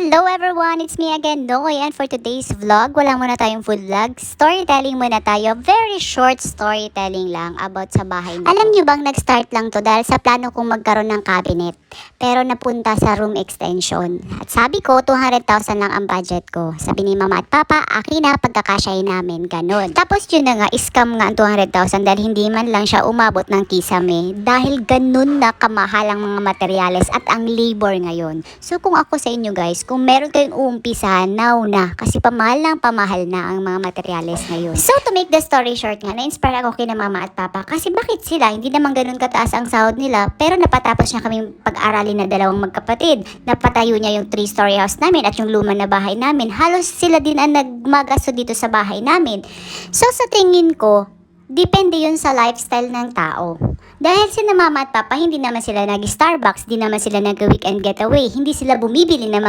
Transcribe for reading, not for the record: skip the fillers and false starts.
Hello everyone! It's me again, Noy. And for today's vlog, wala muna tayong full vlog. Storytelling muna tayo. Very short storytelling lang about sa bahay nito. Alam nyo bang nag-start lang to dahil sa plano kong magkaroon ng cabinet. Pero napunta sa room extension. At sabi ko, 200,000 lang ang budget ko. Sabi ni mama at papa, akin na pagkakasyahin namin. Ganon. Tapos yun na nga, scam nga ang 200,000 dahil hindi man lang siya umabot ng kisame. Dahil ganun na kamahal ang mga materyales at ang labor ngayon. So kung ako sa inyo guys, kung meron kayong uumpisahan, now na. Kasi pamahal na ang mga materyales ngayon. So to make the story short nga, na-inspire ako kina mama at papa. Kasi bakit sila? Hindi naman ganun kataas ang sahod nila. Pero napatapos niya kaming pag-aralin na dalawang magkapatid. Napatayo niya yung 3-story house namin at yung luma na bahay namin. Halos sila din ang nagmagasto dito sa bahay namin. So sa tingin ko, depende yun sa lifestyle ng tao. Dahil sina mama at papa, hindi naman sila nag-Starbucks, hindi naman sila nag-weekend getaway, hindi sila bumibili ng mga